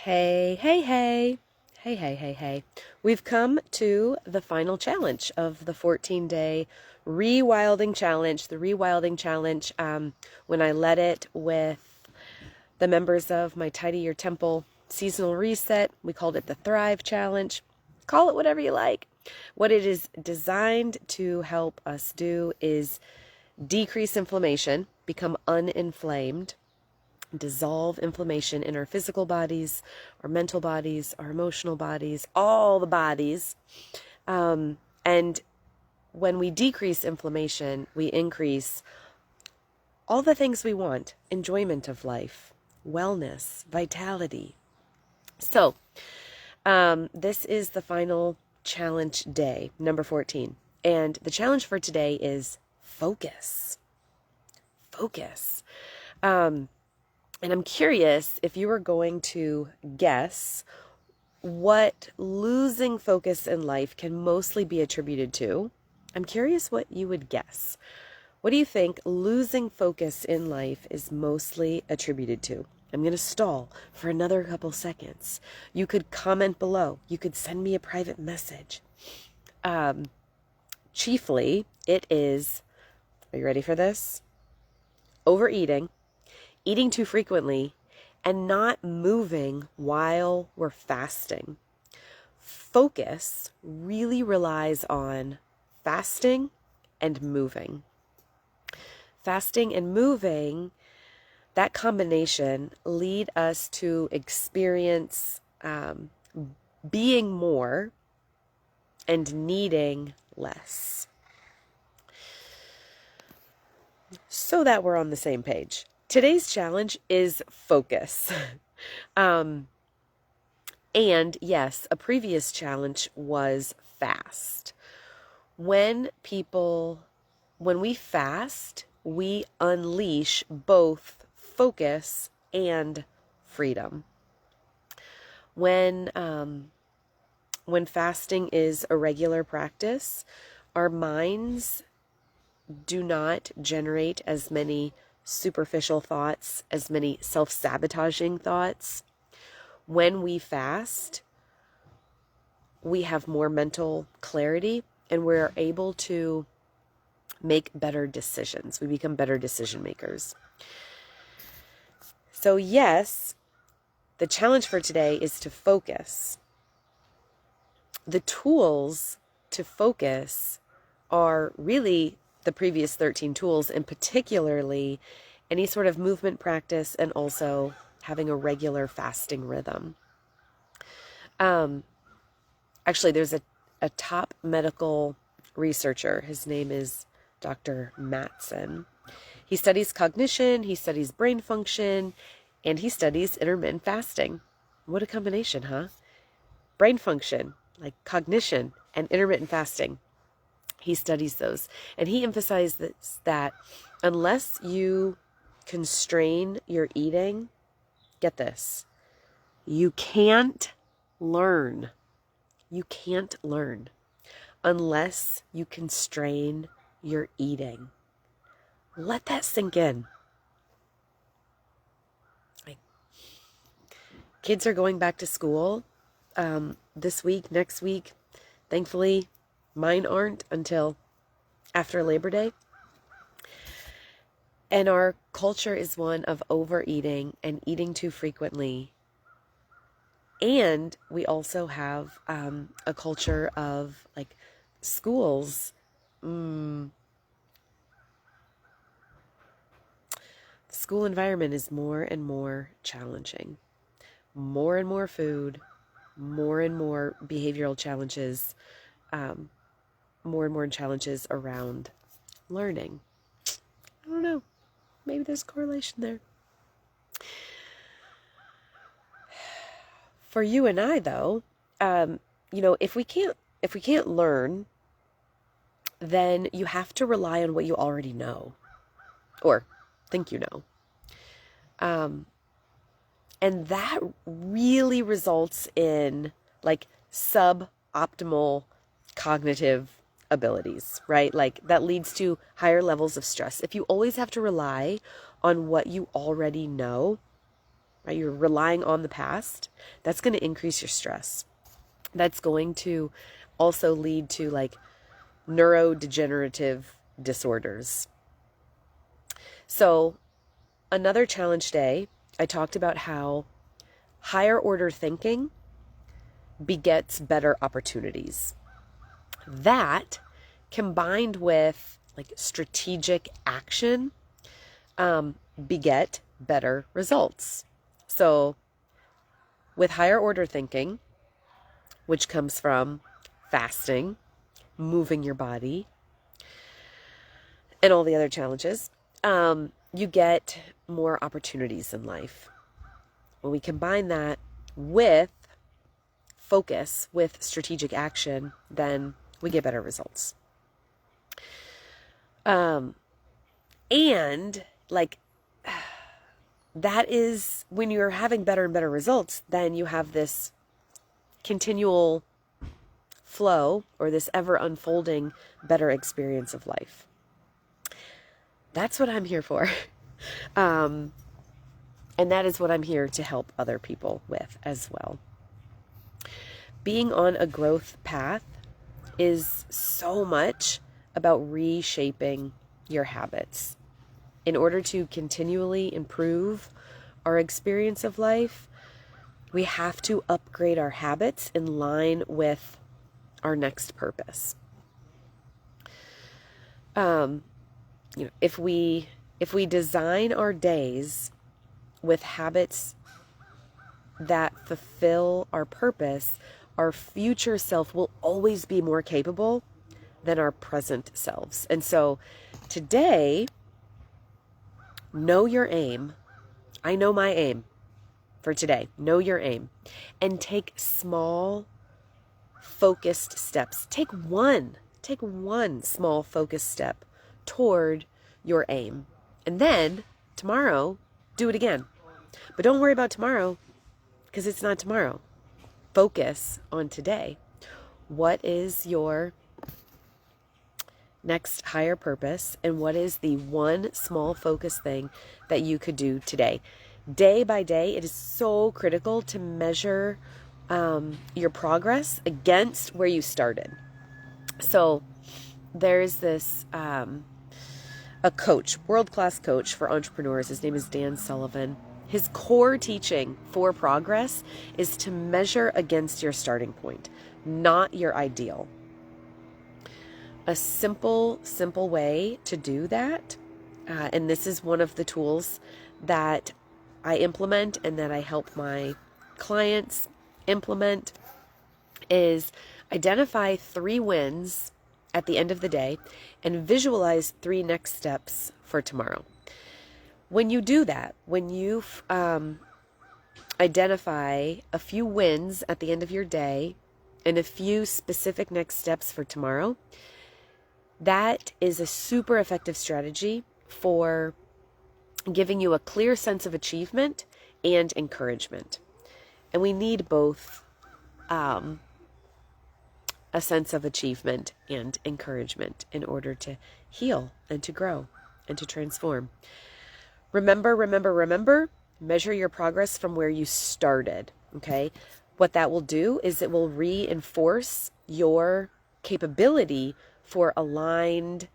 Hey, hey, hey. Hey, hey, hey, hey. We've come to the final challenge of the 14-day REwilding challenge. The REwilding challenge, when I led it with the members of my Tidy Your Temple seasonal reset, we called it the Thrive Challenge. Call it whatever you like. What it is designed to help us do is decrease inflammation, become uninflamed, dissolve inflammation in our physical bodies, our mental bodies, our emotional bodies, all the bodies. And when we decrease inflammation, we increase all the things we want: enjoyment of life, wellness, vitality. So, this is the final challenge day, number 14. And the challenge for today is focus. Focus. And I'm curious if you were going to guess what losing focus in life can mostly be attributed to. I'm curious what you would guess. What do you think losing focus in life is mostly attributed to? I'm going to stall for another couple seconds. You could comment below. You could send me a private message. Chiefly, it is, are you ready for this? Overeating, eating too frequently, and not moving while we're fasting. Focus really relies on fasting and moving. Fasting and moving, that combination lead us to experience being more and needing less. So that we're on the same page. Today's challenge is focus. And yes, a previous challenge was fast. When we fast, we unleash both focus and freedom. When fasting is a regular practice, our minds do not generate as many superficial thoughts, as many self-sabotaging thoughts. When we fast, we have more mental clarity and we're able to make better decisions. We become better decision makers. So yes, the challenge for today is to focus. The tools to focus are really the previous 13 tools, and particularly any sort of movement practice and also having a regular fasting rhythm. Actually, there's a top medical researcher. His name is Dr. Mattson. He studies cognition, he studies brain function, and he studies intermittent fasting. What a combination, huh? Brain function, like cognition, and intermittent fasting. He studies those. And he emphasizes that unless you constrain your eating, get this, you can't learn. You can't learn unless you constrain your eating. Let that sink in. Like, kids are going back to school this week, next week. Thankfully, mine aren't until after Labor Day. And our culture is one of overeating and eating too frequently. And we also have a culture of like schools. The school environment is more and more challenging. More and more food, more and more behavioral challenges, more and more challenges around learning. I don't know. Maybe there's a correlation there. For you and I, though, if we can't learn, then you have to rely on what you already know, or think you know. And that really results in like suboptimal cognitive abilities, right? Like that leads to higher levels of stress. If you always have to rely on what you already know, right? You're relying on the past. That's going to increase your stress. That's going to also lead to like neurodegenerative disorders. So another challenge day, I talked about how higher order thinking begets better opportunities. That combined with like strategic action beget better results. So with higher order thinking, which comes from fasting, moving your body, and all the other challenges, you get more opportunities in life. When we combine that with focus, with strategic action, then we get better results. And like that is when you're having better and better results, then you have this continual flow or this ever unfolding better experience of life. That's what I'm here for. And that is what I'm here to help other people with as well. Being on a growth path is so much about reshaping your habits. In order to continually improve our experience of life, we have to upgrade our habits in line with our next purpose. If we design our days with habits that fulfill our purpose, our future self will always be more capable than our present selves. And so today, know your aim. I know my aim for today. Know your aim and take small, focused steps. Take one small focused step toward your aim. And then tomorrow, do it again. But don't worry about tomorrow because it's not tomorrow. Focus on today. What is your next higher purpose, and what is the one small focus thing that you could do today? Day by day, it is so critical to measure your progress against where you started. So there's this a coach, world-class coach for entrepreneurs. His name is Dan Sullivan. His core teaching for progress is to measure against your starting point, not your ideal. A simple way to do that, and this is one of the tools that I implement and that I help my clients implement, is identify 3 wins at the end of the day and visualize 3 next steps for tomorrow. When you do that, when you identify a few wins at the end of your day and a few specific next steps for tomorrow, that is a super effective strategy for giving you a clear sense of achievement and encouragement. And we need both a sense of achievement and encouragement in order to heal and to grow and to transform. Remember, measure your progress from where you started, okay? What that will do is it will reinforce your capability for aligned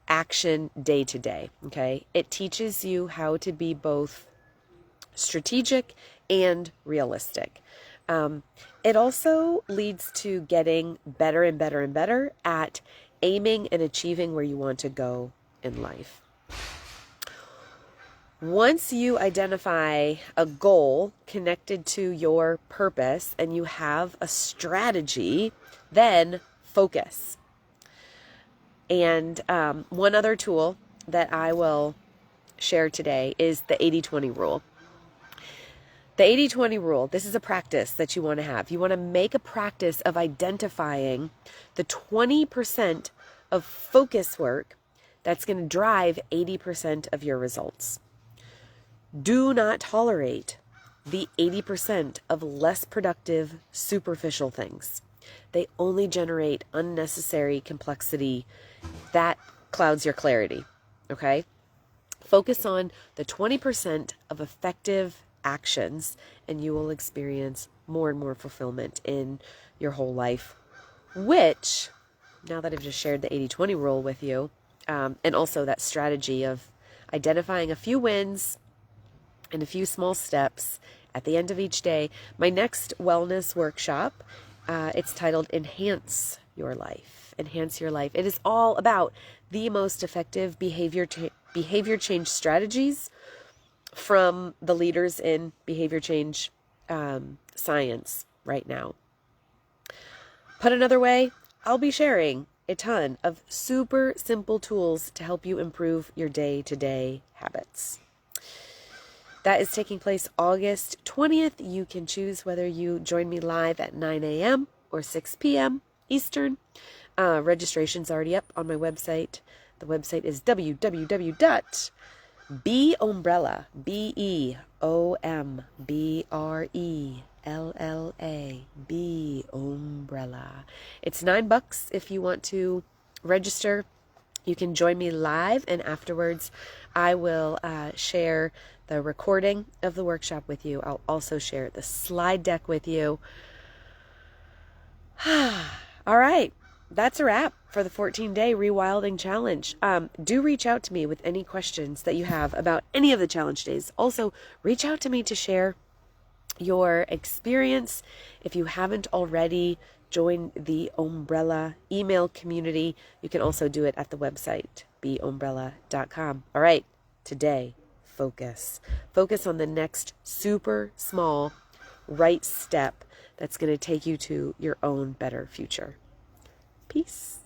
action day to day, okay? It teaches you how to be both strategic and realistic. It also leads to getting better and better and better at aiming and achieving where you want to go in life. Once you identify a goal connected to your purpose and you have a strategy, then focus. And one other tool that I will share today is the 80-20 rule. The 80-20 rule, this is a practice that you want to have. You want to make a practice of identifying the 20% of focus work that's going to drive 80% of your results. Do not tolerate the 80% of less productive, superficial things. They only generate unnecessary complexity that clouds your clarity, okay? Focus on the 20% of effective actions, and you will experience more and more fulfillment in your whole life, which, now that I've just shared the 80-20 rule with you, and also that strategy of identifying a few wins and a few small steps at the end of each day, my next wellness workshop, it's titled Enhance Your Life. Enhance Your Life. It is all about the most effective behavior change strategies from the leaders in behavior change science right now. Put another way, I'll be sharing a ton of super simple tools to help you improve your day-to-day habits. That is taking place August 20th. You can choose whether you join me live at 9 a.m. or 6 p.m. Eastern. Registration's already up on my website. The website is www.beombrella, BEOMBRELLA, Beombrella. It's $9 if you want to register. You can join me live, and afterwards I will share the recording of the workshop with you. I'll also share the slide deck with you. All right, that's a wrap for the 14-day Rewilding Challenge. Do reach out to me with any questions that you have about any of the challenge days. Also, reach out to me to share your experience. If you haven't already, join the Umbrella email community. You can also do it at the website, beombrella.com. All right, today, focus. Focus on the next super small right step that's going to take you to your own better future. Peace.